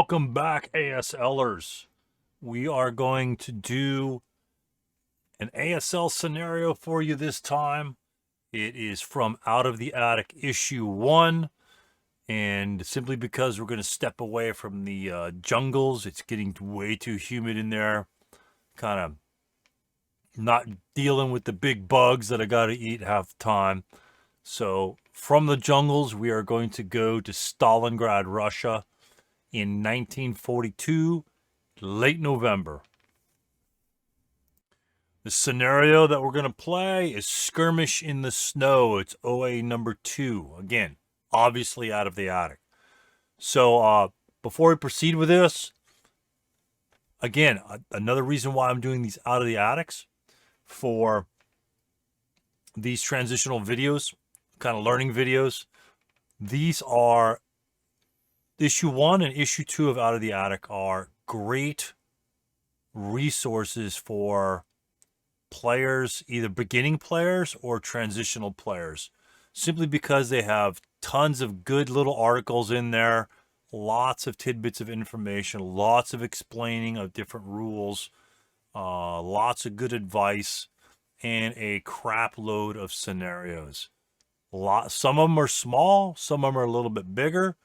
Welcome back, ASLers. We are going to do an ASL scenario for you this time. It is from Out of the Attic Issue 1. And simply because we're going to step away from the jungles, it's getting way too humid in there. Kind of not dealing with the big bugs that I got to eat half the time. So from the jungles, we are going to go to Stalingrad, Russia in 1942, late November. The scenario that we're going to play is Skirmish in the Snow. It's OA number 2. Again, obviously out of the attic. So before we proceed with this, again, another reason why I'm doing these out of the attics for these transitional videos, kind of learning videos. These are Issue 1 and Issue 2 of Out of the Attic are great resources for players, either beginning players or transitional players, simply because they have tons of good little articles in there, lots of tidbits of information, lots of explaining of different rules, lots of good advice, and a crap load of scenarios. Some of them are small, some of them are a little bit bigger,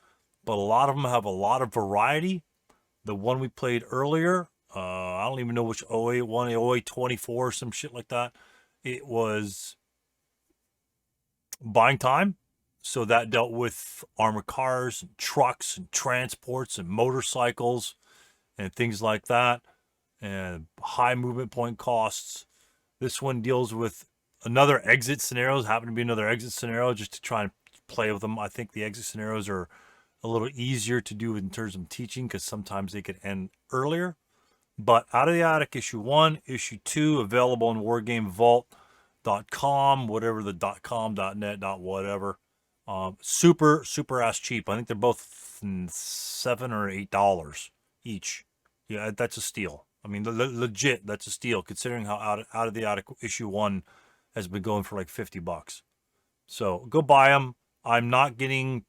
but a lot of them have a lot of variety. The one we played earlier, I don't even know which OA1, OA24, or some shit like that. It was buying time. So that dealt with armored cars, and trucks, and transports, and motorcycles, and things like that, and high movement point costs. This one deals with another exit scenarios, happen to be another exit scenario, just to try and play with them. I think the exit scenarios are a little easier to do in terms of teaching because sometimes they could end earlier. But Out of the Attic Issue 1, Issue 2, available on wargamevault.com, whatever the .com, .net, .whatever. Super ass cheap. I think they're both $7 or $8 each. Yeah, that's a steal. I mean, legit, that's a steal considering how Out of the Attic Issue 1 has been going for like $50. So go buy them. I'm not getting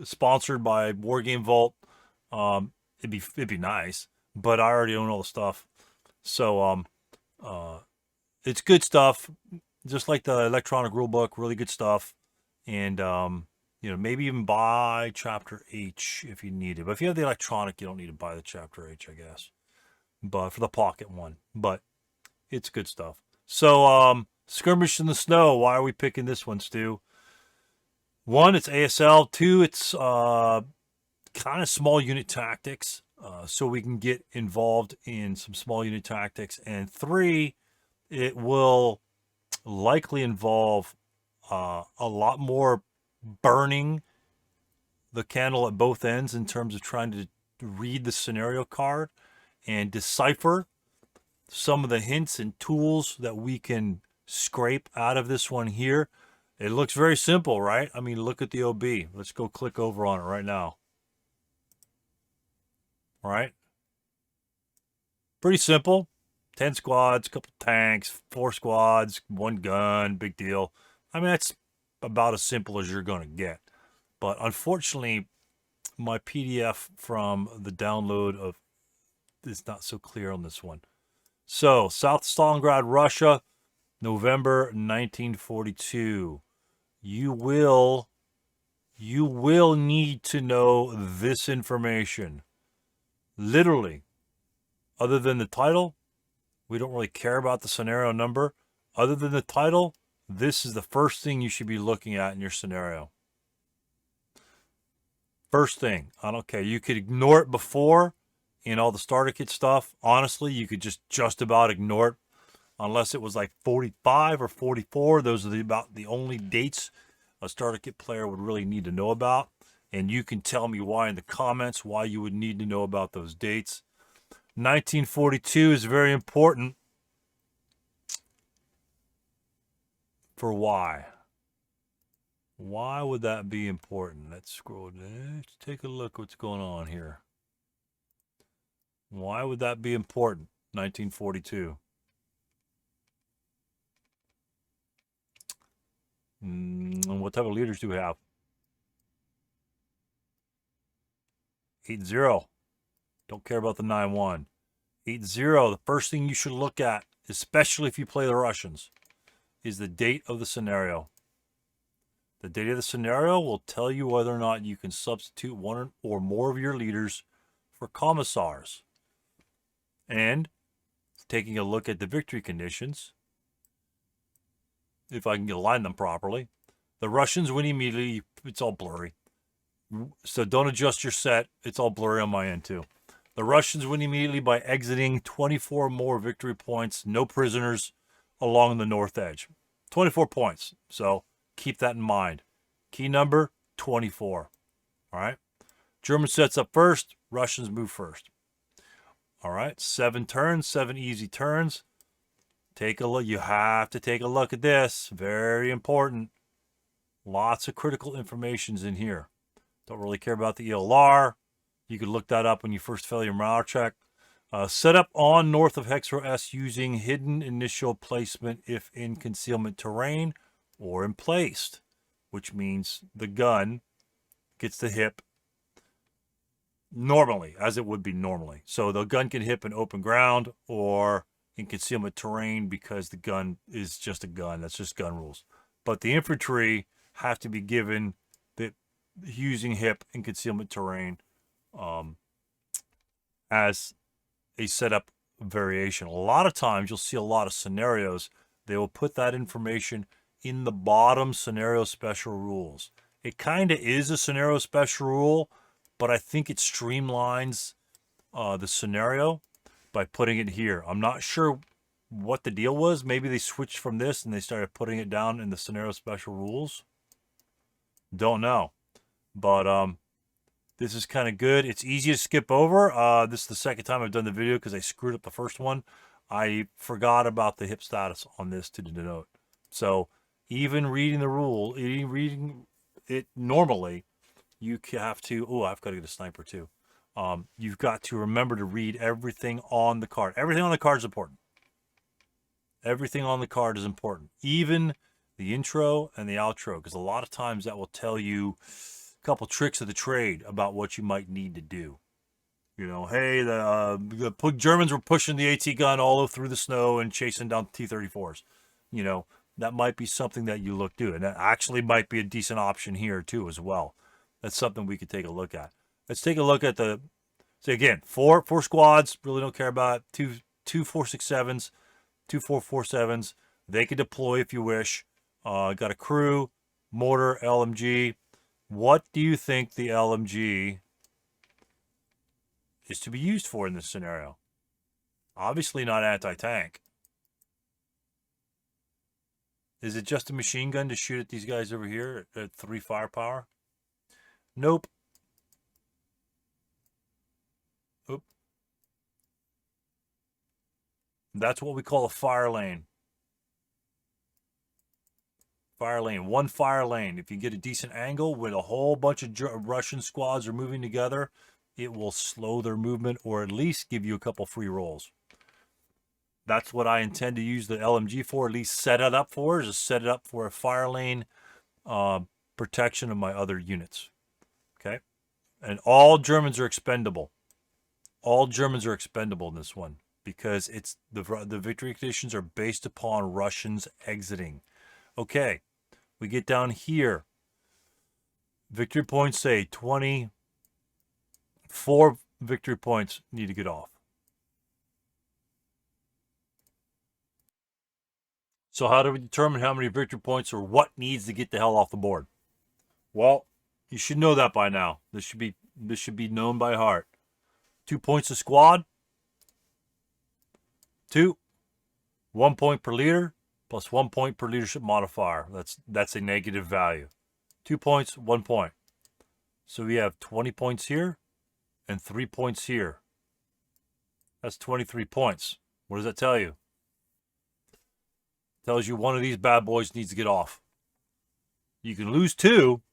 sponsored by Wargame Vault. It'd be nice, but I already own all the stuff. So it's good stuff, just like the electronic rulebook. Really good stuff, and maybe even buy Chapter H if you need it. But if you have the electronic, you don't need to buy the Chapter H, I guess. But for the pocket one, but it's good stuff. So Skirmish in the Snow. Why are we picking this one, Stu? 1, it's ASL. 2, it's kind of small unit tactics, so we can get involved in some small unit tactics. And 3, it will likely involve a lot more burning the candle at both ends in terms of trying to read the scenario card and decipher some of the hints and tools that we can scrape out of this one here. It looks very simple, right? I mean, look at the OB. Let's go click over on it right now. All right. Pretty simple. 10 squads, couple tanks, 4 squads, 1 gun, big deal. I mean, that's about as simple as you're going to get. But unfortunately, my PDF from the download of is not so clear on this one. So, South Stalingrad, Russia, November 1942. You will need to know this information. Literally, other than the title, we don't really care about the scenario number. Other than the title, this is the first thing you should be looking at in your scenario. First thing, I don't care. You could ignore it before in all the starter kit stuff. Honestly, you could just about ignore it unless it was like 45 or 44. Those are about the only dates a starter kit player would really need to know about. And you can tell me why in the comments, why you would need to know about those dates. 1942 is very important. For why? Why would that be important? Let's scroll down. Let's take a look what's going on here. Why would that be important? 1942. And what type of leaders do we have? 8-0. Don't care about the 9-1. 8-0, the first thing you should look at, especially if you play the Russians, is the date of the scenario. The date of the scenario will tell you whether or not you can substitute one or more of your leaders for commissars. And taking a look at the victory conditions, if I can align them properly, the Russians win immediately. It's all blurry. So don't adjust your set. It's all blurry on my end too. The Russians win immediately by exiting 24 more victory points, no prisoners along the north edge. 24 points. So keep that in mind. Key number, 24. All right. German sets up first. Russians move first. All right. 7 turns, 7 easy turns. Take a look. You have to take a look at this. Very important. Lots of critical information's in here. Don't really care about the ELR. You could look that up when you first fill your morale check. Set up on north of Hexro S using hidden initial placement if in concealment terrain or emplaced, which means the gun gets the hip normally, as it would be normally. So the gun can hip in open ground or in concealment terrain because the gun is just a gun. That's just gun rules. But the infantry have to be given the using hip in concealment terrain as a setup variation. A lot of times you'll see a lot of scenarios. They will put that information in the bottom scenario special rules. It kind of is a scenario special rule, but I think it streamlines the scenario by putting it here. I'm not sure what the deal was. Maybe they switched from this and they started putting it down in the scenario special rules. Don't know. But this is kind of good. It's easy to skip over. This is the second time I've done the video because I screwed up the first one. I forgot about the hip status on this to denote. So even reading the rule, reading it normally, you have to, oh, I've got to get a sniper too. You've got to remember to read everything on the card. Everything on the card is important. Everything on the card is important. Even the intro and the outro, because a lot of times that will tell you a couple tricks of the trade about what you might need to do. You know, hey, the Germans were pushing the AT gun all through the snow and chasing down T-34s. You know, that might be something that you look to. And that actually might be a decent option here too as well. That's something we could take a look at. Let's take a look at the, so again, four squads, really don't care about it. Two 4.67s, two 4.47s. They can deploy if you wish. Got a crew, mortar, LMG. What do you think the LMG is to be used for in this scenario? Obviously not anti-tank. Is it just a machine gun to shoot at these guys over here at 3 firepower? Nope. Oop. That's what we call a fire lane. Fire lane, one fire lane. If you get a decent angle with a whole bunch of Russian squads are moving together, it will slow their movement or at least give you a couple free rolls. That's what I intend to use the LMG for, at least set it up for, is to set it up for a fire lane protection of my other units. Okay? And all Germans are expendable. All Germans are expendable in this one because it's the victory conditions are based upon Russians exiting. Okay, we get down here. Victory points say 24 victory points need to get off. So how do we determine how many victory points or what needs to get the hell off the board? Well, you should know that by now. This should be known by heart. 2 points a squad. 2. 1 point per leader. Plus 1 point per leadership modifier. That's a negative value. 2 points, 1 point. So we have 20 points here and 3 points here. That's 23 points. What does that tell you? It tells you one of these bad boys needs to get off. You can lose 2,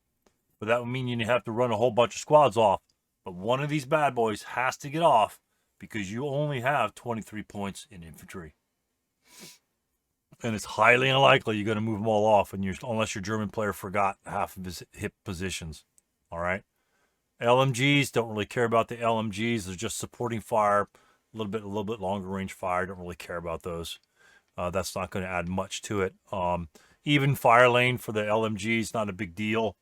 but that would mean you have to run a whole bunch of squads off. But one of these bad boys has to get off because you only have 23 points in infantry. And it's highly unlikely you're going to move them all off unless your German player forgot half of his hip positions. All right? LMGs, don't really care about the LMGs. They're just supporting fire, a little bit longer range fire. Don't really care about those. That's not going to add much to it. Even fire lane for the LMGs, not a big deal.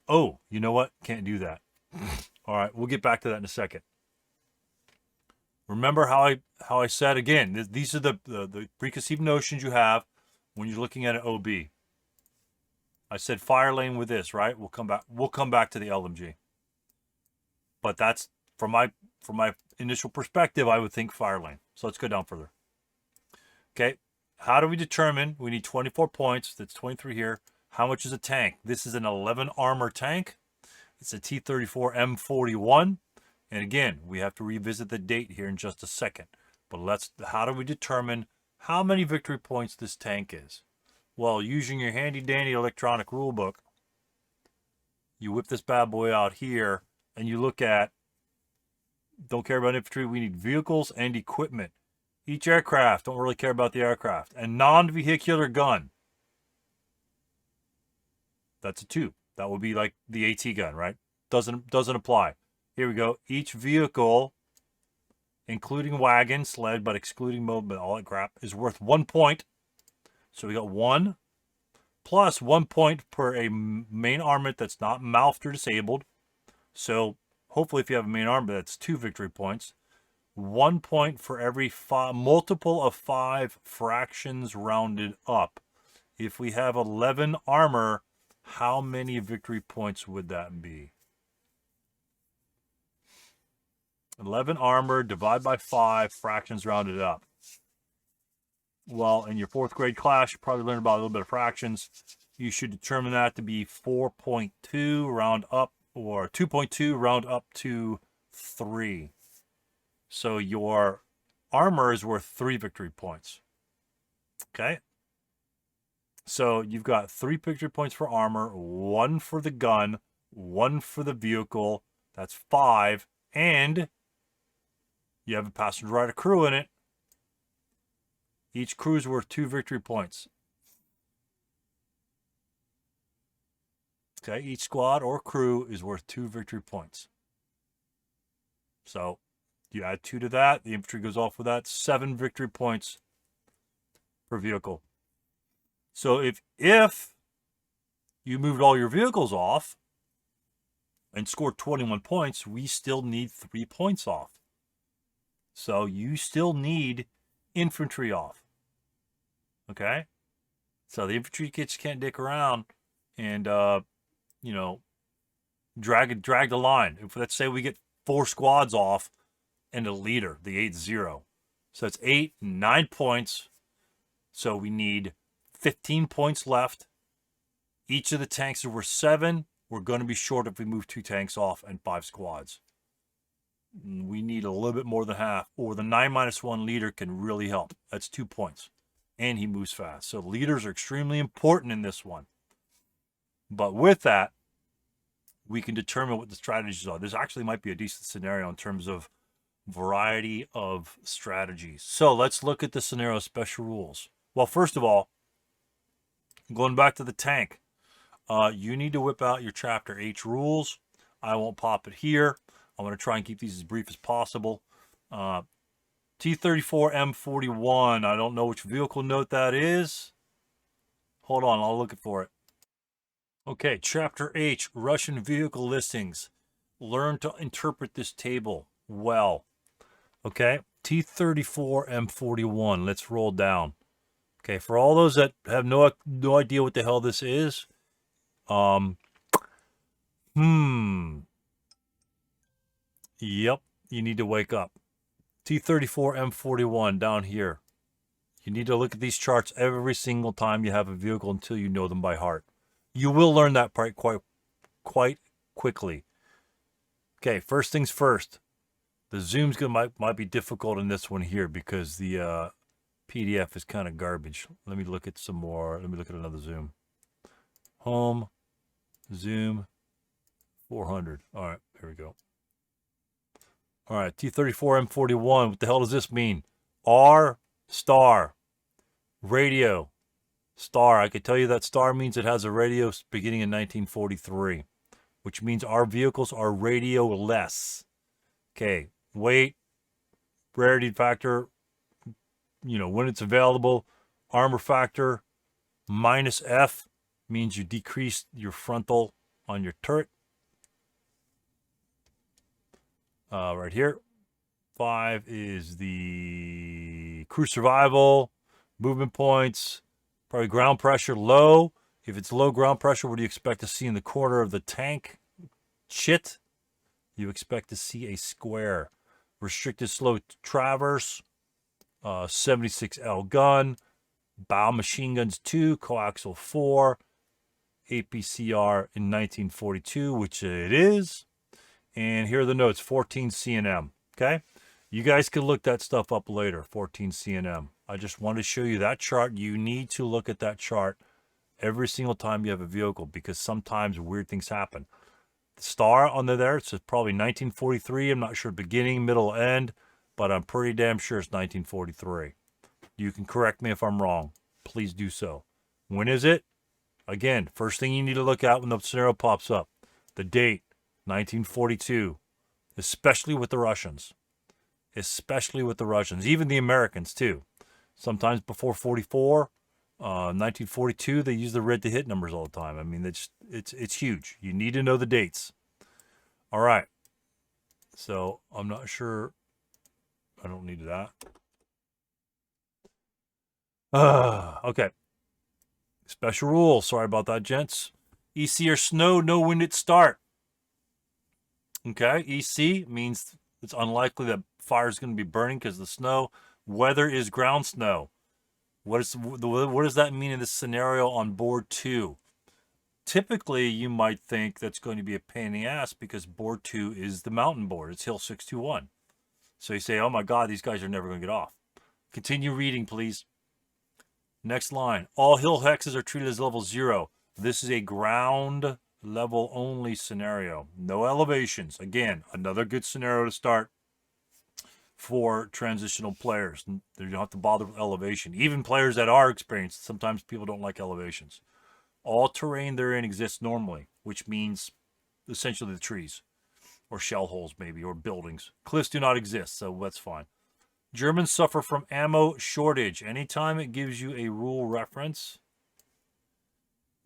Oh, you know what? Can't do that. All right, we'll get back to that in a second. Remember how I said again, these are the preconceived notions you have when you're looking at an OB. I said fire lane with this, right? We'll come back to the LMG. But that's from my initial perspective, I would think fire lane. So let's go down further. Okay. How do we determine? We need 24 points. That's 23 here. How much is a tank? This is an 11 armor tank. It's a T-34 M41. And again, we have to revisit the date here in just a second. But how do we determine how many victory points this tank is? Well, using your handy-dandy electronic rulebook, you whip this bad boy out here, and you look at, don't care about infantry, we need vehicles and equipment. Each aircraft, don't really care about the aircraft. And non-vehicular gun. That's a 2. That would be like the AT gun, right? Doesn't apply. Here we go. Each vehicle, including wagon, sled, but excluding mobile, all that crap, is worth 1 point. So we got 1 plus 1 point per a main armament that's not mouthed or disabled. So hopefully if you have a main armament, that's 2 victory points. 1 point for every multiple of 5 fractions rounded up. If we have 11 armor, how many victory points would that be? 11 armor divided by 5 fractions rounded up. Well, in your 4th grade class, you probably learned about a little bit of fractions. You should determine that to be 4.2 round up, or 2.2 round up to 3. So your armor is worth 3 victory points. Okay? So you've got 3 victory points for armor, 1 for the gun, 1 for the vehicle. That's 5. And you have a passenger rider crew in it. Each crew is worth 2 victory points. Okay, each squad or crew is worth 2 victory points. So you add 2 to that. The infantry goes off with that. 7 victory points per vehicle. So if you moved all your vehicles off and scored 21 points, we still need 3 points off. So you still need infantry off. Okay? So the infantry kids can't dick around and, drag the line. If let's say we get 4 squads off and a leader, the 8-0. So that's 8, 9 points. So we need 15 points left. Each of the tanks are worth 7. We're going to be short if we move 2 tanks off and 5 squads. We need a little bit more than half, or the 9-1 leader can really help. That's 2 points. And he moves fast. So leaders are extremely important in this one. But with that, we can determine what the strategies are. This actually might be a decent scenario in terms of variety of strategies. So let's look at the scenario special rules. Well, first of all, going back to the tank, you need to whip out your Chapter H rules. I won't pop it here. I'm going to try and keep these as brief as possible. T-34 M41. I don't know which vehicle note that is. Hold on, I'll look for it. Okay, Chapter H, Russian vehicle listings. Learn to interpret this table well. Okay, T-34 M41. Let's roll down. Okay, for all those that have no idea what the hell this is, yep, you need to wake up. T-34 M41 down here. You need to look at these charts every single time you have a vehicle until you know them by heart. You will learn that part quite quickly. Okay, first things first. The zoom's might be difficult in this one here because the PDF is kind of garbage. Let me look at some more. Let me look at another zoom. Home, zoom, 400. All right, here we go. All right, T-34 M41. What the hell does this mean? R star, radio, star. I could tell you that star means it has a radio beginning in 1943, which means our vehicles are radio-less. Okay, weight, rarity factor, when it's available, armor factor, minus F means you decrease your frontal on your turret. Right here. 5 is the crew survival, movement points, probably ground pressure low. If it's low ground pressure, what do you expect to see in the corner of the tank? Shit. You expect to see a square. Restricted slow traverse, 76L gun, bow machine guns 2, coaxial 4, APCR in 1942, which it is. And here are the notes, 14 CNM. Okay? You guys can look that stuff up later, 14 CNM. I just want to show you that chart. You need to look at that chart every single time you have a vehicle because sometimes weird things happen. The star on there, it says probably 1943. I'm not sure beginning, middle, end, but I'm pretty damn sure it's 1943. You can correct me if I'm wrong. Please do so. When is it? Again, first thing you need to look at when the scenario pops up. The date, 1942, especially with the Russians. Especially with the Russians, even the Americans too. Sometimes before 44, 1942, they use the red to hit numbers all the time. I mean, it's huge. You need to know the dates. All right. So I'm not sure. I don't need that. Okay. Special rule. Sorry about that, gents. EC or snow, no wind at start. Okay. EC means it's unlikely that fire is going to be burning because of the snow. Weather is ground snow. What does that mean in this scenario on board 2? Typically, you might think that's going to be a pain in the ass because board 2 is the mountain board. It's Hill 621. So you say, oh my God, these guys are never going to get off. Continue reading, please. Next line. All hill hexes are treated as level 0. This is a ground level only scenario. No elevations. Again, another good scenario to start for transitional players. They don't have to bother with elevation. Even players that are experienced, sometimes people don't like elevations. All terrain therein exists normally, which means essentially the trees or shell holes maybe or buildings. Cliffs do not exist, so that's fine. Germans suffer from ammo shortage. Anytime it gives you a rule reference,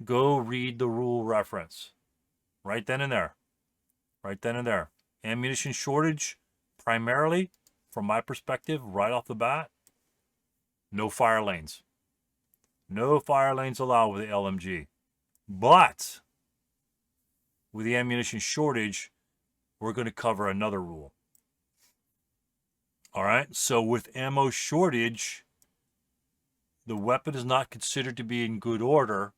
go read the rule reference. Right then and there. Right then and there. Ammunition shortage, primarily, from my perspective, right off the bat, no fire lanes. No fire lanes allowed with the LMG. But with the ammunition shortage, we're going to cover another rule. All right, so with ammo shortage, the weapon is not considered to be in good order.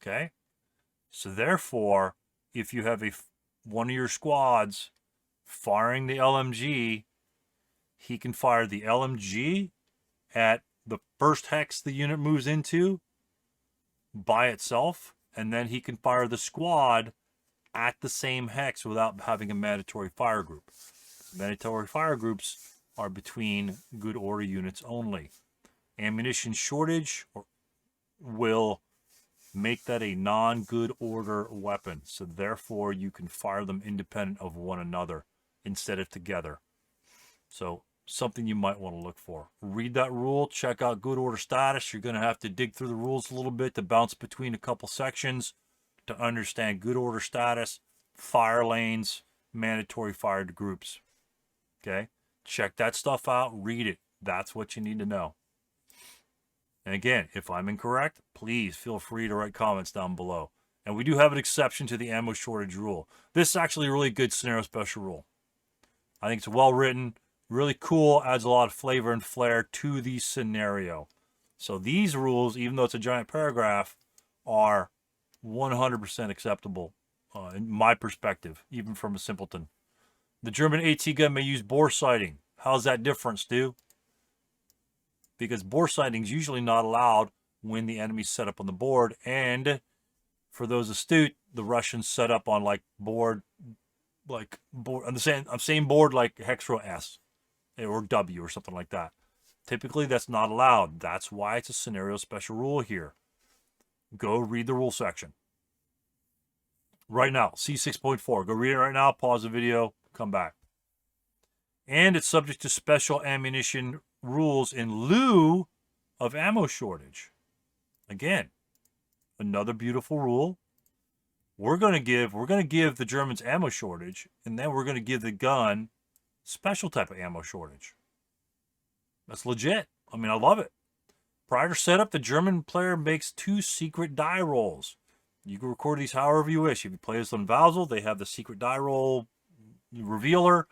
Okay, so therefore, if you have one of your squads firing the LMG, he can fire the LMG at the first hex the unit moves into by itself, and then he can fire the squad at the same hex without having a mandatory fire group. Mandatory fire groups are between good order units only. Ammunition shortage will make that a non-good order weapon, so therefore you can fire them independent of one another instead of together. So something you might want to look for. Read that rule, check out good order status. You're going to have to dig through the rules a little bit to bounce between a couple sections to understand good order status, fire lanes, mandatory fire groups. Okay? Check that stuff out, read it. That's what you need to know. And again, if I'm incorrect, please feel free to write comments down below. And we do have an exception to the ammo shortage rule. This is actually a really good scenario special rule. I think it's well written, really cool, adds a lot of flavor and flair to the scenario. So these rules, even though it's a giant paragraph, are 100% acceptable in my perspective, even from a simpleton. The German AT gun may use bore sighting. How's that different, Stu? Because bore sighting is usually not allowed when the enemy's set up on the board. And for those astute, the Russians set up on board on the same board like hex row S or W or something like that. Typically, that's not allowed. That's why it's a scenario special rule here. Go read the rule section. Right now, C6.4. Go read it right now, pause the video, come back. And it's subject to special ammunition rules in lieu of ammo shortage. Again, another beautiful rule. We're gonna give the Germans ammo shortage, and then we're gonna give the gun special type of ammo shortage. That's legit. I mean, I love it. Prior to setup, the German player makes 2 secret die rolls. You can record these however you wish. If you play this on Vassal, they have the secret die roll revealer.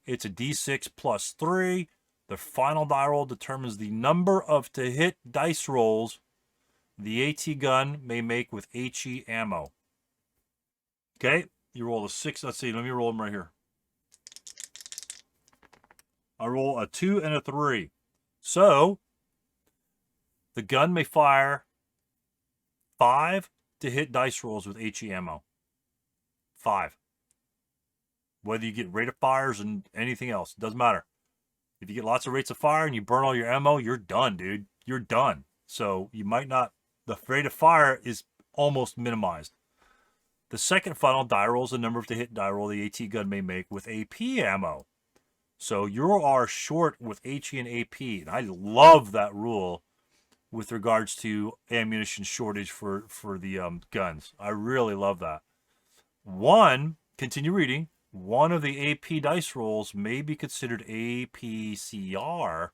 It's a d6 plus 3. The final die roll determines the number of to hit dice rolls the AT gun may make with HE ammo. Okay, you roll a 6. Let's see, let me roll them right here. I roll a 2 and a 3. So, the gun may fire 5 to hit dice rolls with HE ammo. 5. Whether you get rate of fires and anything else, doesn't matter. If you get lots of rates of fire and you burn all your ammo, you're done, dude. You're done. So you might not, the rate of fire is almost minimized. The second final die roll is the number of to hit die roll the AT gun may make with AP ammo. So you are short with HE and AP, and I love that rule with regards to ammunition shortage for the guns. I really love that. Continue reading. One of the AP dice rolls may be considered APCR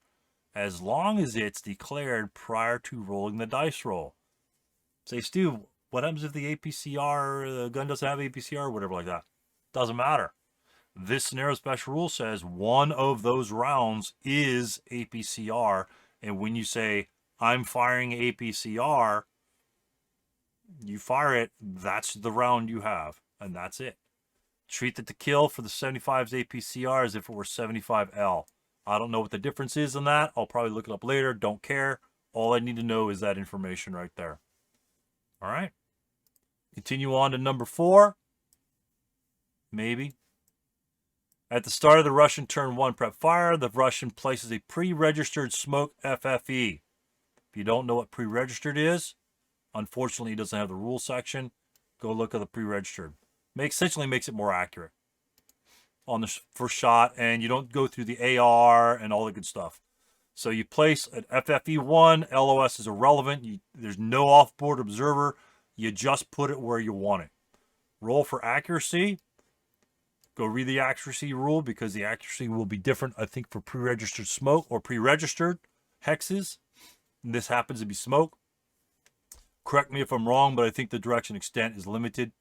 as long as it's declared prior to rolling the dice roll. Say, Stu, what happens if the APCR, the gun doesn't have APCR or whatever like that? Doesn't matter. This scenario special rule says one of those rounds is APCR, and when you say, I'm firing APCR, you fire it, that's the round you have, and that's it. Treat the to kill for the 75's APCR as if it were 75L. I don't know what the difference is in that. I'll probably look it up later. Don't care. All I need to know is that information right there. All right. Continue on to number 4. Maybe. At the start of the Russian turn 1 prep fire, the Russian places a pre-registered smoke FFE. If you don't know what pre-registered is, unfortunately it doesn't have the rule section. Go look at the pre-registered. Essentially makes it more accurate on the first shot, and you don't go through the AR and all the good stuff. So you place an FFE1, LOS is irrelevant. There's no off-board observer. You just put it where you want it. Roll for accuracy. Go read the accuracy rule because the accuracy will be different, I think, for pre-registered smoke or pre-registered hexes. And this happens to be smoke. Correct me if I'm wrong, but I think the direction extent is limited.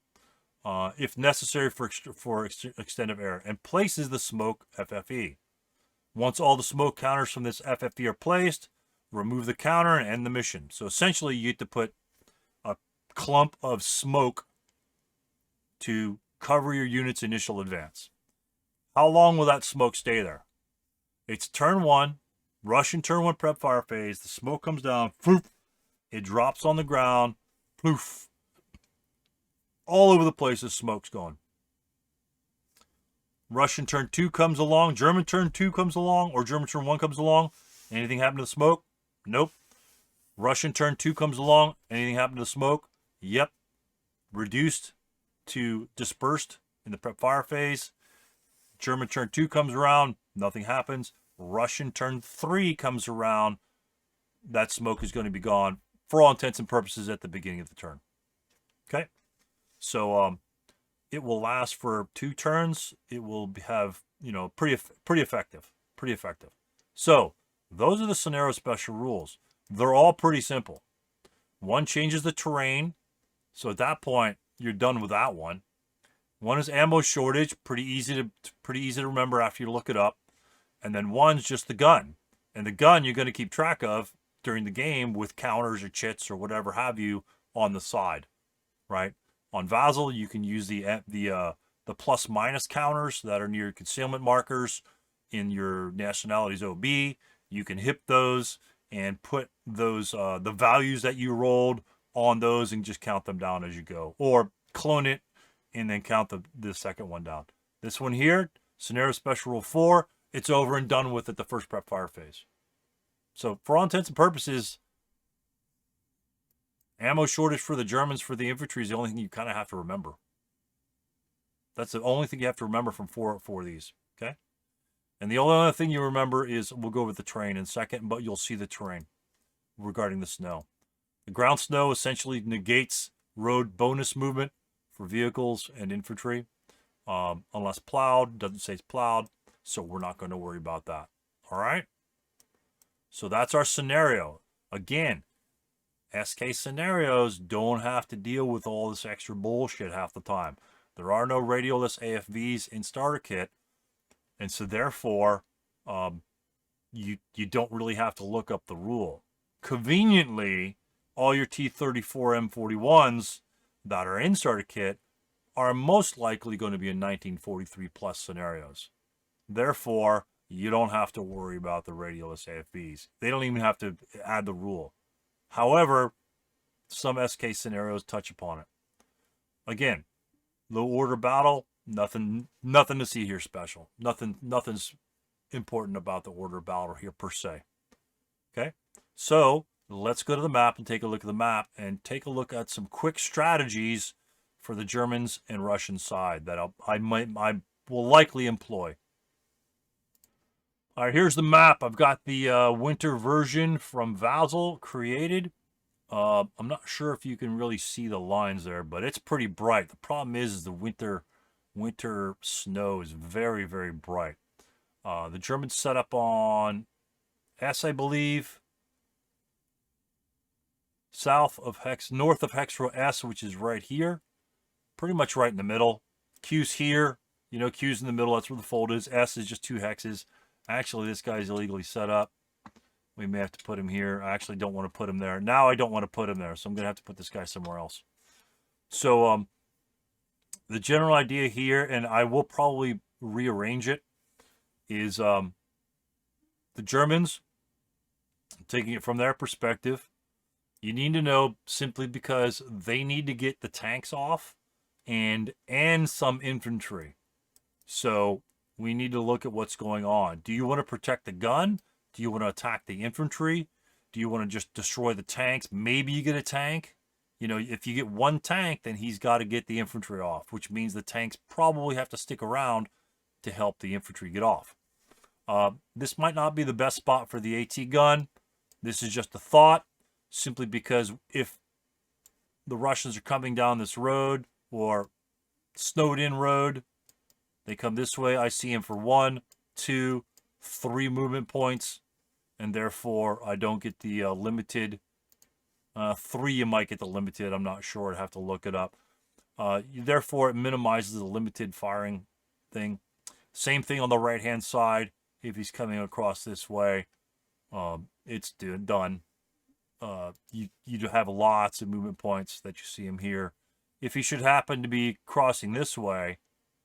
If necessary for extent of error, and places the smoke FFE. Once all the smoke counters from this FFE are placed, remove the counter and end the mission. So essentially you get to put a clump of smoke to cover your unit's initial advance. How long will that smoke stay there? It's turn 1, Russian turn 1 prep fire phase. The smoke comes down, poof, it drops on the ground, poof. All over the place, the smoke's going. Russian turn 2 comes along, German turn 2 comes along, or German turn 1 comes along. Anything happen to the smoke? Nope. Russian turn 2 comes along. Anything happen to the smoke? Yep. Reduced to dispersed in the prep fire phase. German turn 2 comes around. Nothing happens. Russian turn 3 comes around. That smoke is going to be gone for all intents and purposes at the beginning of the turn. Okay? So it will last for 2 turns. It will have, pretty effective. Pretty effective. So those are the scenario special rules. They're all pretty simple. One changes the terrain. So at that point, you're done with that one. One is ammo shortage. Pretty easy to remember after you look it up. And then one's just the gun. And the gun you're going to keep track of during the game with counters or chits or whatever have you on the side, right? On Vassal, you can use the plus minus counters that are near concealment markers in your nationality's OB. You can hit those and put those the values that you rolled on those and just count them down as you go, or clone it and then count the second one down. This one here, scenario special rule 4, it's over and done with at the first prep fire phase. So for all intents and purposes, ammo shortage for the Germans for the infantry is the only thing you kind of have to remember. That's the only thing you have to remember from four of these, okay? And the only other thing you remember is, we'll go with the terrain in a second, but you'll see the terrain regarding the snow. The ground snow essentially negates road bonus movement for vehicles and infantry, unless plowed. Doesn't say it's plowed, so we're not going to worry about that. All right? So that's our scenario. Again, SK scenarios don't have to deal with all this extra bullshit half the time. There are no radialess AFVs in starter kit, and so therefore, you don't really have to look up the rule. Conveniently, all your T-34 M41s that are in starter kit are most likely going to be in 1943 plus scenarios. Therefore, you don't have to worry about the radialess AFVs. They don't even have to add the rule. However, some SK scenarios touch upon it. Again, low order battle, nothing to see here special. Nothing's important about the order battle here per se. Okay? So, let's go to the map and take a look at the map and take a look at some quick strategies for the Germans and Russian side that I will likely employ. All right, here's the map. I've got the winter version from Vassal created. I'm not sure if you can really see the lines there, but it's pretty bright. The problem is the winter snow is very, very bright. The Germans set up on S, I believe, north of hex row S, which is right here, pretty much right in the middle. Q's here, Q's in the middle. That's where the fold is. S is just 2 hexes. Actually, this guy's illegally set up. We may have to put him here. I actually don't want to put him there. Now I don't want to put him there, so I'm going to have to put this guy somewhere else. So the general idea here, and I will probably rearrange it, is the Germans, taking it from their perspective, you need to know simply because they need to get the tanks off and some infantry. So we need to look at what's going on. Do you want to protect the gun? Do you want to attack the infantry? Do you want to just destroy the tanks? Maybe you get a tank. If you get one tank, then he's got to get the infantry off, which means the tanks probably have to stick around to help the infantry get off. This might not be the best spot for the AT gun. This is just a thought, simply because if the Russians are coming down this road or snowed in road, they come this way, I see him for 1, 2, 3 movement points, and therefore I don't get the limited. 3 you might get the limited, I'm not sure, I'd have to look it up. Therefore it minimizes the limited firing thing. Same thing on the right hand side. If he's coming across this way, it's done. You have lots of movement points that you see him here. If he should happen to be crossing this way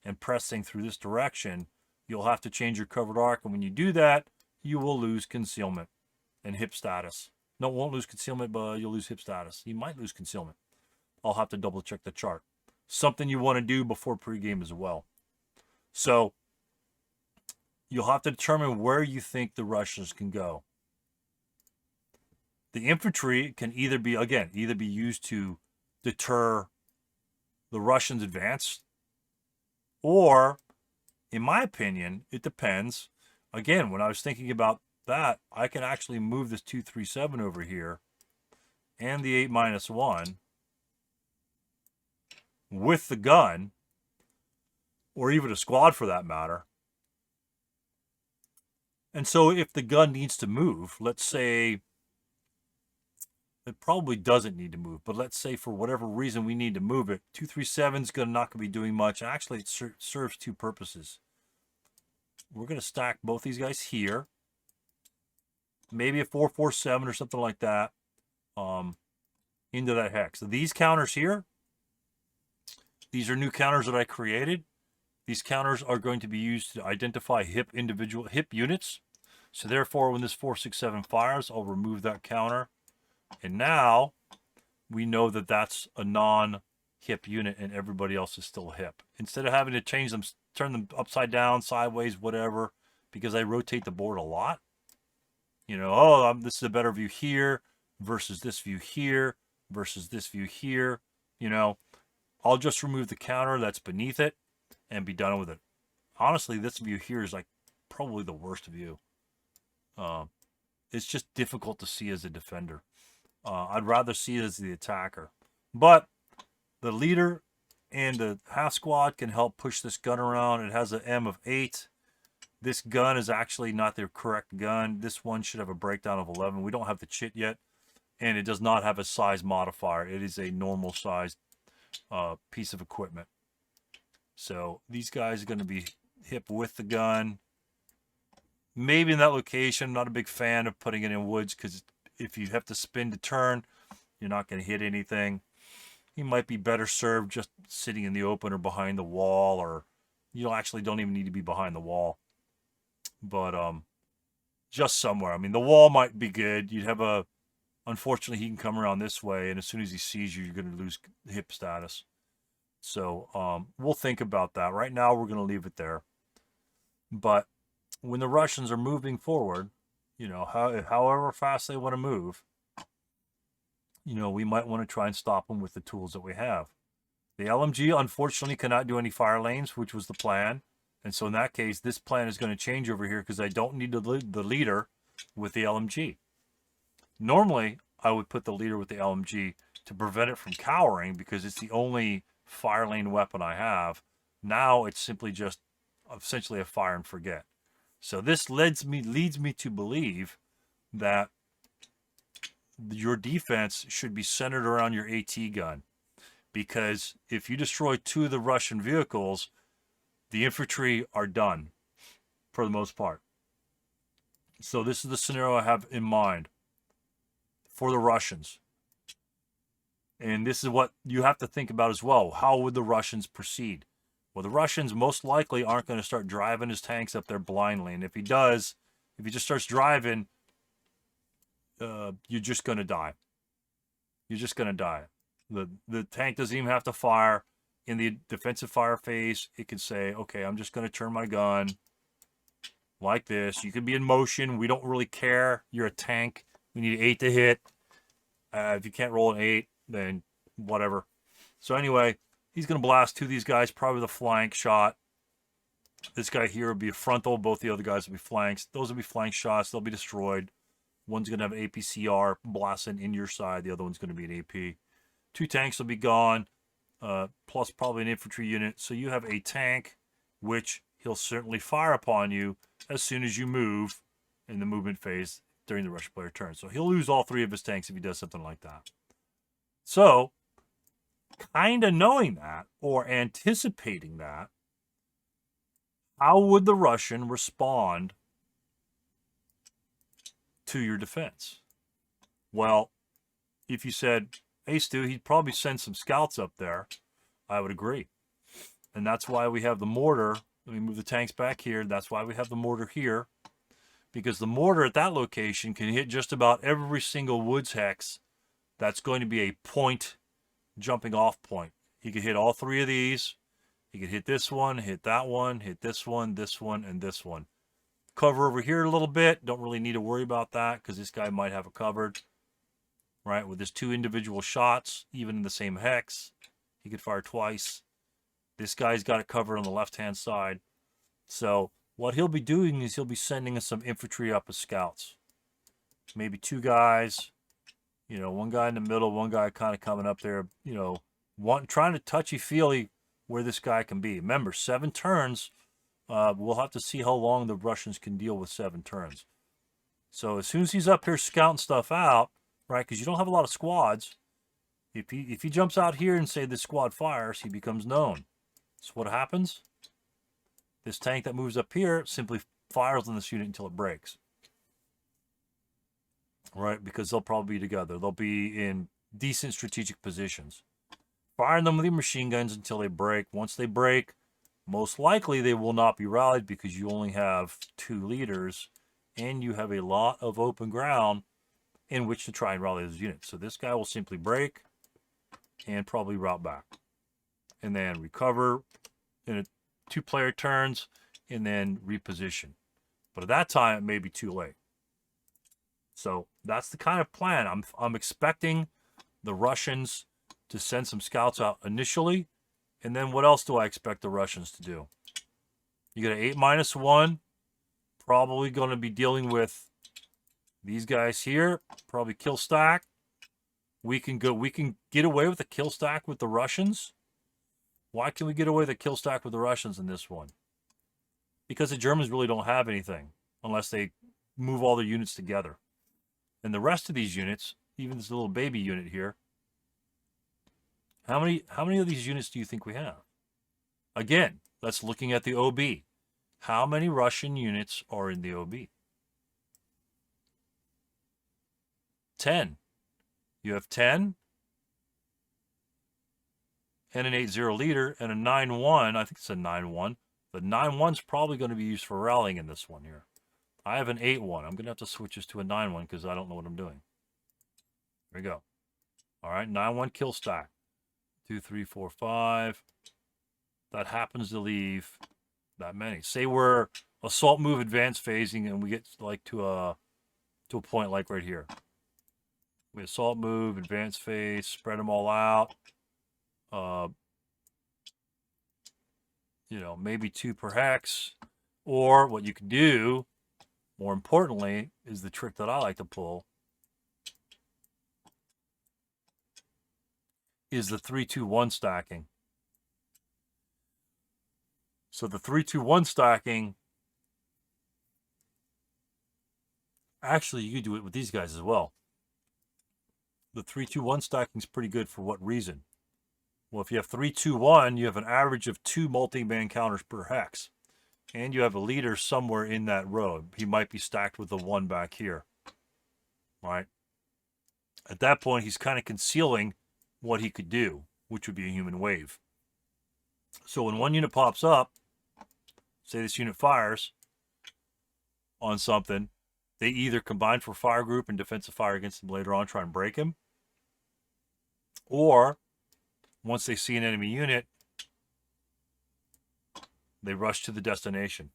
and pressing through this direction, you'll have to change your covered arc, and when you do that, you will lose concealment and hip status. No, won't lose concealment, but you'll lose hip status. You might lose concealment. I'll have to double check the chart. Something you want to do before pregame as well. So you'll have to determine where you think the Russians can go. The infantry can either be used to deter the Russians' advance, or, in my opinion, it depends. Again, when I was thinking about that, I can actually move this 237 over here and the 8-1 with the gun, or even a squad for that matter. And so if the gun needs to move, let's say it probably doesn't need to move, but let's say for whatever reason we need to move it, 237 is not going to be doing much. Actually, it serves 2 purposes. We're going to stack both these guys here. Maybe a 447 or something like that into that hex. So these counters here, these are new counters that I created. These counters are going to be used to identify individual hip units. So therefore, when this 467 fires, I'll remove that counter. And now we know that that's a non-hip unit and everybody else is still hip. Instead of having to change them, turn them upside down, sideways, whatever, because I rotate the board a lot. This is a better view here versus this view here versus this view here. I'll just remove the counter that's beneath it, and be done with it. Honestly, this view here is like probably the worst view. It's just difficult to see as a defender. I'd rather see it as the attacker. But the leader and the half squad can help push this gun around. It has an M of 8. This gun is actually not the correct gun. This one should have a breakdown of 11. We don't have the chit yet. And it does not have a size modifier. It is a normal sized piece of equipment. So these guys are going to be hip with the gun. Maybe in that location. I'm not a big fan of putting it in woods because if you have to spin to turn, you're not going to hit anything. He might be better served just sitting in the open or behind the wall, or you actually don't even need to be behind the wall. But just somewhere. I mean, the wall might be good. You'd have a... Unfortunately, he can come around this way, and as soon as he sees you, you're going to lose hip status. So we'll think about that. Right now, we're going to leave it there. But when the Russians are moving forward, you know, however fast they want to move, you know, we might want to try and stop them with the tools that we have. The LMG, unfortunately, cannot do any fire lanes, which was the plan. And so in that case, this plan is going to change over here because I don't need the leader with the LMG. Normally, I would put the leader with the LMG to prevent it from cowering because it's the only fire lane weapon I have. Now it's simply just essentially a fire and forget. So this leads me to believe that your defense should be centered around your AT gun. Because if you destroy 2 of the Russian vehicles, the infantry are done for the most part. So this is the scenario I have in mind for the Russians. And this is what you have to think about as well. How would the Russians proceed? Well, the Russians most likely aren't going to start driving his tanks up there blindly. And if he does, if he just starts driving, you're just going to die. You're just going to die. The tank doesn't even have to fire. In the defensive fire phase, it can say, okay, I'm just going to turn my gun like this. You can be in motion. We don't really care. You're a tank. We need 8 to hit. If you can't roll an 8, then whatever. So anyway, he's going to blast 2 of these guys, probably the flank shot. This guy here will be a frontal. Both the other guys will be flanks. Those will be flank shots. They'll be destroyed. One's going to have an APCR blasting in your side. The other one's going to be an AP. 2 tanks will be gone, plus probably an infantry unit. So you have a tank, which he'll certainly fire upon you as soon as you move in the movement phase during the Russian player turn. So he'll lose all 3 of his tanks if he does something like that. So, kind of knowing that, or anticipating that, how would the Russian respond to your defense? Well, if you said, hey, Stu, he'd probably send some scouts up there, I would agree. And that's why we have the mortar. Let me move the tanks back here. That's why we have the mortar here. Because the mortar at that location can hit just about every single woods hex. That's going to be a point, jumping off point. He could hit all 3 of these. He could hit this one, hit that one, hit this one, and this one. Cover over here a little bit. Don't really need to worry about that because this guy might have it covered. Right, with his 2 individual shots, even in the same hex, he could fire twice. This guy's got it covered on the left-hand side. So what he'll be doing is he'll be sending us some infantry up as scouts. Maybe 2 guys, you know, 1 guy in the middle, 1 guy kind of coming up there, you know, trying to touchy-feely where this guy can be. Remember, 7 turns, we'll have to see how long the Russians can deal with 7 turns. So as soon as he's up here scouting stuff out, right, because you don't have a lot of squads, if he jumps out here and say this squad fires, he becomes known. So what happens? This tank that moves up here simply fires on this unit until it breaks. Right, because they'll probably be together. They'll be in decent strategic positions. Firing them with your machine guns until they break. Once they break, most likely they will not be rallied because you only have 2 leaders and you have a lot of open ground in which to try and rally those units. So this guy will simply break and probably route back. And then recover in a 2-player turns and then reposition. But at that time, it may be too late. So that's the kind of plan. I'm expecting the Russians to send some scouts out initially And then what else do I expect the Russians to do? You got an 8-1, probably going to be dealing with these guys here, probably kill stack. We can get away with a kill stack with the Russians. Why can we get away with a kill stack with the Russians in this one? Because the Germans really don't have anything unless they move all their units together. And the rest of these units, even this little baby unit here, how many of these units do you think we have? Again, that's looking at the OB. How many Russian units are in the OB? 10. You have 10 and an 8-0 leader and a 9-1. I think it's a 9-1. The 9-1's probably going to be used for rallying in this one here. I have an 8-1. I'm going to have to switch this to a 9-1 because I don't know what I'm doing. There we go. All right, 9-1 kill stack. 2, 3, 4, 5. That happens to leave that many. Say we're assault move advance phasing and we get like to a point like right here. We assault move, advance phase, spread them all out. You know, maybe 2 per hex. Or what you can do, more importantly, is the trick that I like to pull, is the 3-2-1 stacking. So the 3-2-1 stacking, actually you could do it with these guys as well. The 3-2-1 stacking is pretty good for what reason? Well, if you have 3-2-1, you have an average of 2 multi-man counters per hex. And you have a leader somewhere in that row. He might be stacked with the 1 back here. Right? At that point, he's kind of concealing what he could do, which would be a human wave. So when one unit pops up, say this unit fires on something, they either combine for fire group and defensive fire against him later on, try and break him. Or, once they see an enemy unit, they rush to the destination.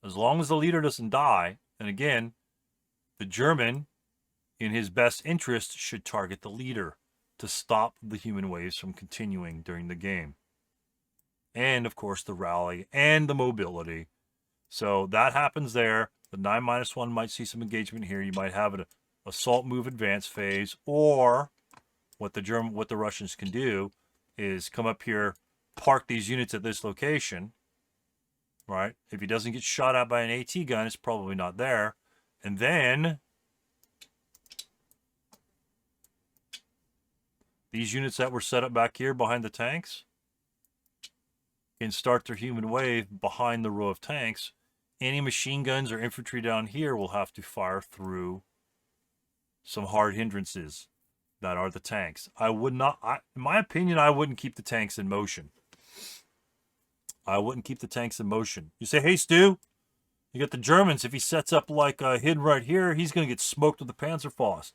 As long as the leader doesn't die, and again, the German, in his best interest, should target the leader to stop the human waves from continuing during the game. And, of course, the rally and the mobility. So that happens there. The 9-1 might see some engagement here. You might have an assault move advance phase, or what the Russians can do is come up here, park these units at this location, right? If he doesn't get shot at by an AT gun, it's probably not there. And then these units that were set up back here behind the tanks can start their human wave behind the row of tanks. Any machine guns or infantry down here will have to fire through some hard hindrances that are the tanks. I would not, in my opinion, I wouldn't keep the tanks in motion. I wouldn't keep the tanks in motion. You say, hey, Stu, you got the Germans. If he sets up like hidden right here, he's going to get smoked with the Panzerfaust.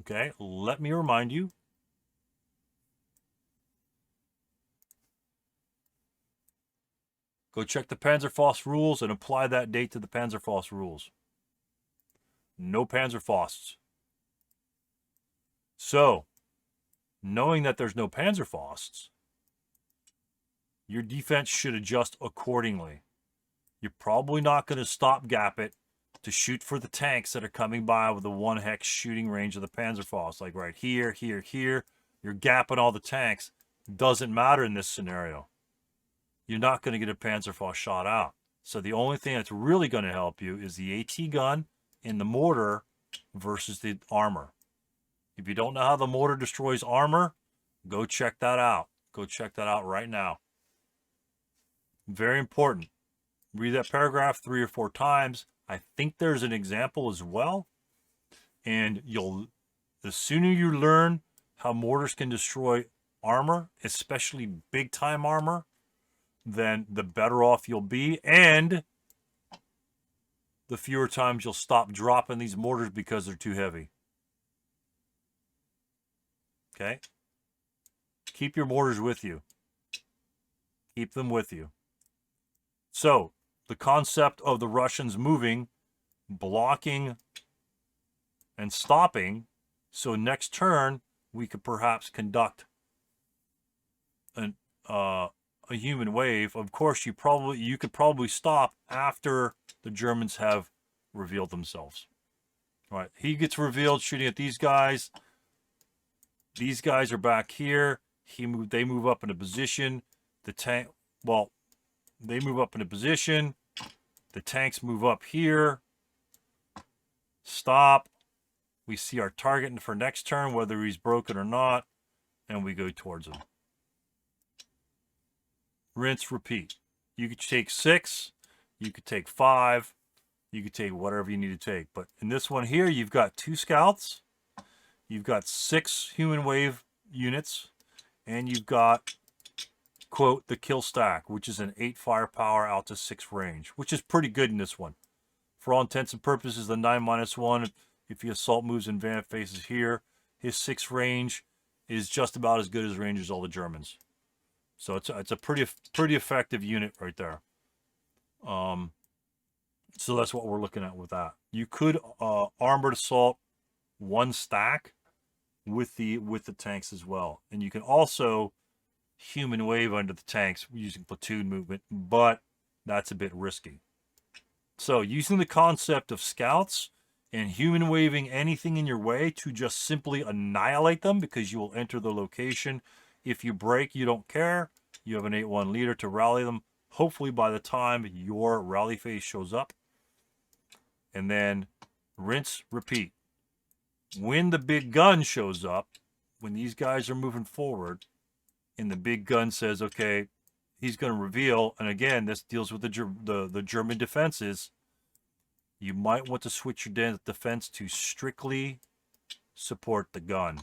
Okay, let me remind you. Go check the Panzerfaust rules and apply that date to the Panzerfaust rules. No Panzerfausts. So, knowing that there's no Panzerfausts, your defense should adjust accordingly. You're probably not going to stopgap it to shoot for the tanks that are coming by with the 1 hex shooting range of the Panzerfaust. Like right here, here, here. You're gapping all the tanks. Doesn't matter in this scenario. You're not going to get a Panzerfaust shot out. So the only thing that's really going to help you is the AT gun and the mortar versus the armor. If you don't know how the mortar destroys armor, go check that out. Go check that out right now. Very important. Read that paragraph 3 or 4 times. I think there's an example as well. And the sooner you learn how mortars can destroy armor, especially big time armor, then the better off you'll be. And the fewer times you'll stop dropping these mortars because they're too heavy. Okay? Keep your mortars with you. Keep them with you. So, the concept of the Russians moving, blocking, and stopping, so next turn we could perhaps conduct a human wave, of course you could probably stop after the Germans have revealed themselves. All right, he gets revealed shooting at these guys. These guys are back here. They move up into position. The tank, well, they move up into position. The tanks move up here. Stop. We see our target for next turn, whether he's broken or not, and we go towards him. Rinse, repeat. You could take 6. You could take 5. You could take whatever you need to take. But in this one here, you've got 2 scouts. You've got 6 human wave units. And you've got, quote, the kill stack, which is an 8 firepower out to 6 range, which is pretty good in this one. For all intents and purposes, the 9-1, if he assault moves and Van faces here, his 6 range is just about as good as range as all the Germans. So it's a pretty effective unit right there. So that's what we're looking at with that. You could armored assault 1 stack with the tanks as well, and you can also human wave under the tanks using platoon movement, but that's a bit risky. So using the concept of scouts and human waving anything in your way to just simply annihilate them, because you will enter the location. If you break, you don't care. You have an 8-1 leader to rally them, hopefully by the time your rally phase shows up. And then rinse, repeat. When the big gun shows up, when these guys are moving forward, and the big gun says, okay, he's going to reveal, and again, this deals with the German defenses, you might want to switch your defense to strictly support the gun.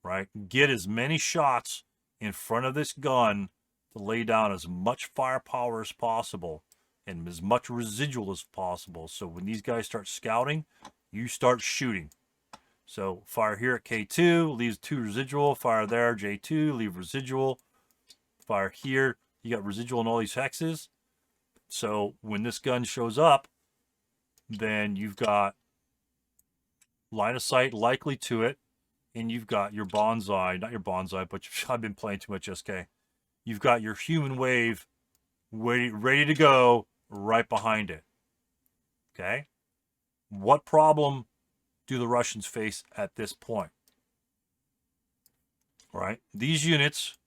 Right? Get as many shots in front of this gun to lay down as much firepower as possible and as much residual as possible. So when these guys start scouting, you start shooting. So fire here at K2, leaves 2 residual. Fire there, J2, leave residual. Fire here, you got residual in all these hexes. So when this gun shows up, then you've got line of sight likely to it, and you've got your bonsai, not your bonsai, but I've been playing too much SK. You've got your human wave ready to go right behind it. Okay? What problem do the Russians face at this point? All right? These units,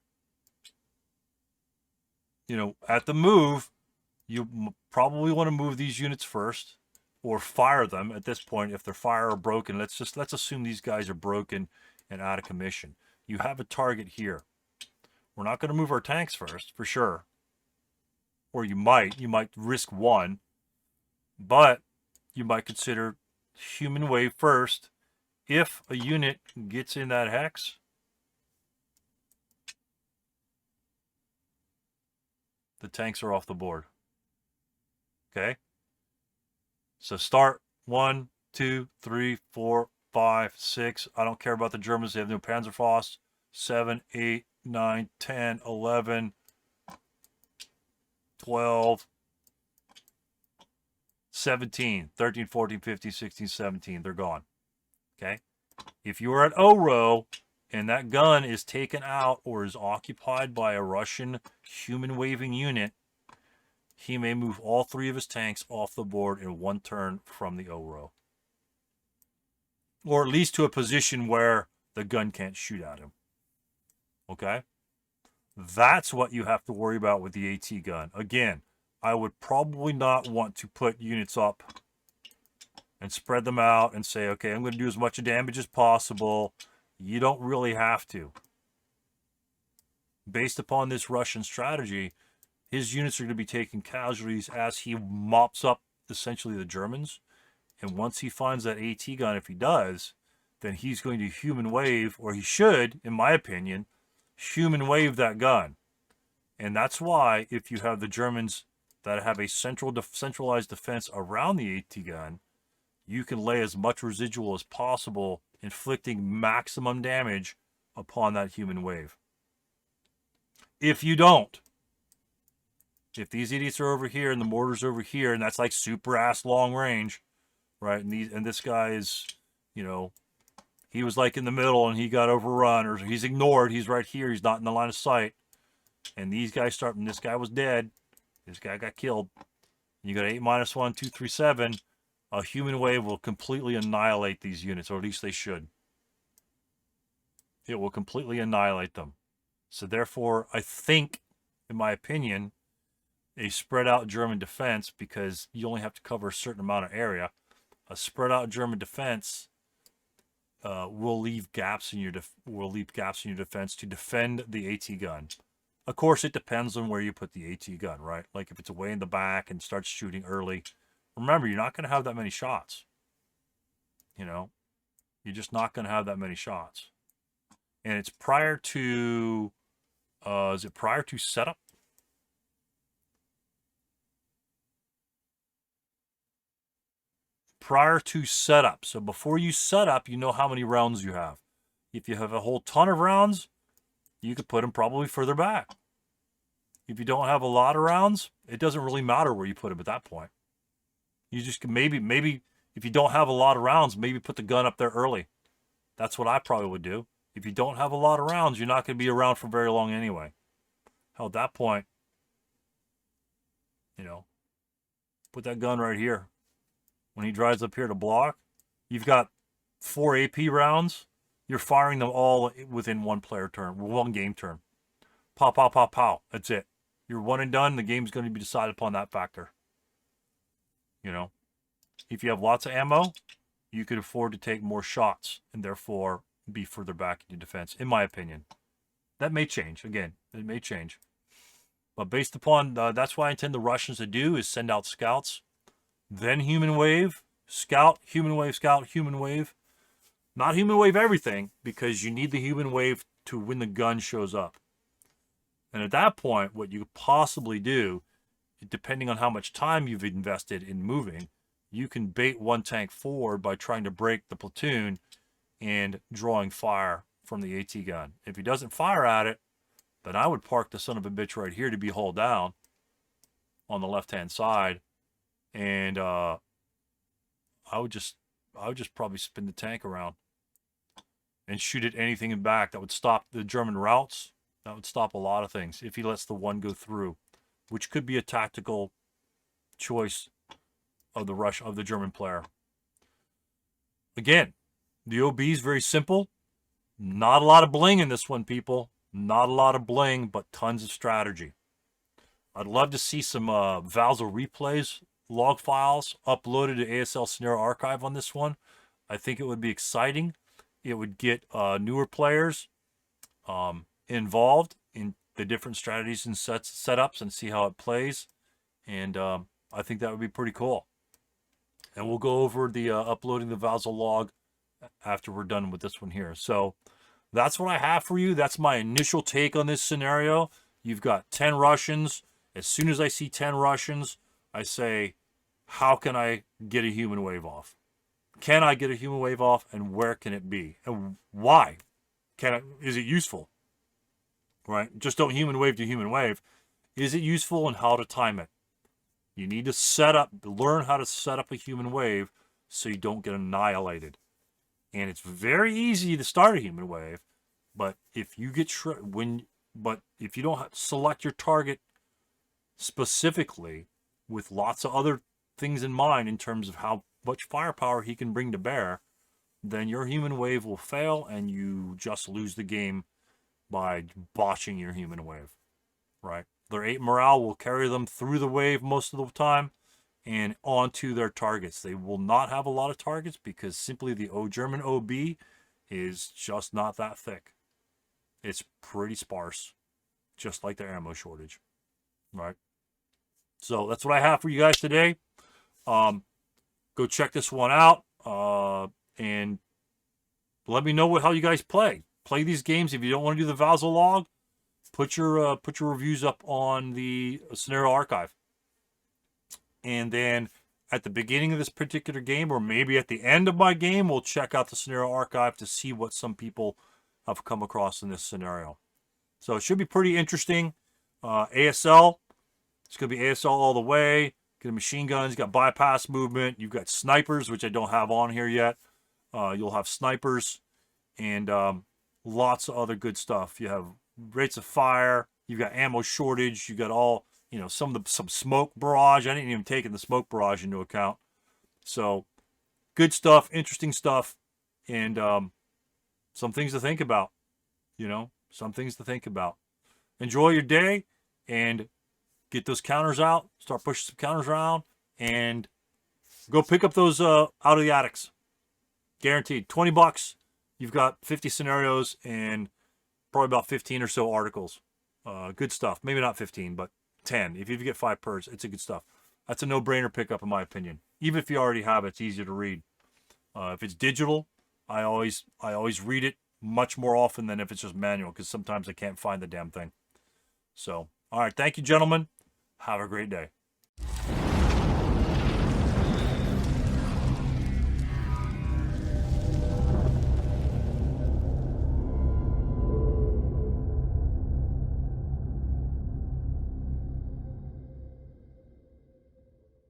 at the move, you probably want to move these units first or fire them at this point if they're fire or broken. Let's assume these guys are broken and out of commission. You have a target here. We're not going to move our tanks first, for sure. Or you might risk 1, but you might consider human wave first. If a unit gets in that hex, the tanks are off the board. Okay? So start 1, 2, 3, 4, 5, 6. I don't care about the Germans. They have no Panzerfaust. 7, 8, 9, 10, 11, 12, 17, 13, 14, 15, 16, 17. They're gone. Okay? If you are at O row and that gun is taken out or is occupied by a Russian human waving unit, he may move all 3 of his tanks off the board in 1 turn from the O row. Or at least to a position where the gun can't shoot at him. Okay? That's what you have to worry about with the AT gun. Again, I would probably not want to put units up and spread them out and say, okay, I'm going to do as much damage as possible. You don't really have to. Based upon this Russian strategy, his units are going to be taking casualties as he mops up essentially the Germans. And once he finds that AT gun, if he does, then he's going to human wave, or he should, in my opinion, human wave that gun. And that's why if you have the Germans that have a centralized defense around the AT gun, you can lay as much residual as possible, inflicting maximum damage upon that human wave. If you don't, if these idiots are over here and the mortar's over here, and that's like super ass long range, right? And this guy is, He was like in the middle and he got overrun, or he's ignored. He's right here. He's not in the line of sight. And these guys start, and this guy was dead. This guy got killed. You got 8 minus 1, 2, 3, 7. A human wave will completely annihilate these units, or at least they should. It will completely annihilate them. So therefore, I think, in my opinion, a spread out German defense, because you only have to cover a certain amount of area, a spread out German defense will leave gaps in your defense to defend the AT gun. Of course, it depends on where you put the AT gun, right? Like if it's way in the back and starts shooting early, remember, you're not going to have that many shots. You know, you're just not going to have that many shots. And it's prior to, is it prior to setup? Prior to setup. So before you set up, you know how many rounds you have. If you have a whole ton of rounds, you could put them probably further back. If you don't have a lot of rounds, it doesn't really matter where you put them at that point. You just maybe if you don't have a lot of rounds, maybe put the gun up there early. That's what I probably would do. If you don't have a lot of rounds, you're not going to be around for very long anyway. Hell, at that point, you know, put that gun right here. When he drives up here to block, you've got 4 AP rounds. You're firing them all within one game turn. Pow, pow, pow, pow. That's it. You're one and done. The game's going to be decided upon that factor. You know, if you have lots of ammo, you could afford to take more shots and therefore be further back in your defense, in my opinion. That may change. Again, it may change. But based upon, that's what I intend the Russians to do, is send out scouts, then human wave, scout, human wave, scout, human wave. Not human wave everything, because you need the human wave to when the gun shows up. And at that point, what you could possibly do, depending on how much time you've invested in moving, you can bait one tank forward by trying to break the platoon and drawing fire from the AT gun. If he doesn't fire at it, then I would park the son of a bitch right here to be hauled down on the left-hand side, and I would just probably spin the tank around and shoot at anything in back. That would stop the German routes. That would stop a lot of things if he lets the one go through, which could be a tactical choice of the German player. Again, the OB is very simple. Not a lot of bling in this one, people. Not a lot of bling, but tons of strategy. I'd love to see some Valzel replays, log files uploaded to ASL Scenario Archive on this one. I think it would be exciting. It would get newer players involved in the different strategies and setups and see how it plays. And I think that would be pretty cool. And we'll go over the uploading the Valzel log after we're done with this one here. So that's what I have for you. That's my initial take on this scenario. You've got 10 Russians. As soon as I see 10 Russians, I say, how can I get a human wave off? Can I get a human wave off, and where can it be? And why? Is it useful? Right? Just don't human wave to human wave. Is it useful, and how to time it? You need to learn how to set up a human wave so you don't get annihilated. And it's very easy to start a human wave, but if you get if you don't select your target specifically with lots of other things in mind in terms of how much firepower he can bring to bear, then your human wave will fail and you just lose the game by botching your human wave, right? Their 8 morale will carry them through the wave most of the time and onto their targets. They will not have a lot of targets because simply the German OB is just not that thick. It's pretty sparse, just like their ammo shortage, right? So that's what I have for you guys today. Go check this one out and let me know how you guys play. Play these games. If you don't want to do the Valzel log, put your reviews up on the Scenario Archive. And then at the beginning of this particular game, or maybe at the end of my game, we'll check out the Scenario Archive to see what some people have come across in this scenario. So it should be pretty interesting. ASL, it's going to be ASL all the way. Got machine guns, got bypass movement. You've got snipers, which I don't have on here yet. You'll have snipers. and lots of other good stuff. You have rates of fire. You've got ammo shortage. You got all, some smoke barrage. I didn't even take the smoke barrage into account. So good stuff, interesting stuff, and some things to think about. Some things to think about. Enjoy your day and get those counters out. Start pushing some counters around and go pick up those out of the attics. Guaranteed. $20. You've got 50 scenarios and probably about 15 or so articles. Good stuff. Maybe not 15, but 10. If you get 5 per, it's a good stuff. That's a no-brainer pickup in my opinion. Even if you already have it, it's easier to read. If it's digital, I always read it much more often than if it's just manual, because sometimes I can't find the damn thing. So, all right. Thank you, gentlemen. Have a great day.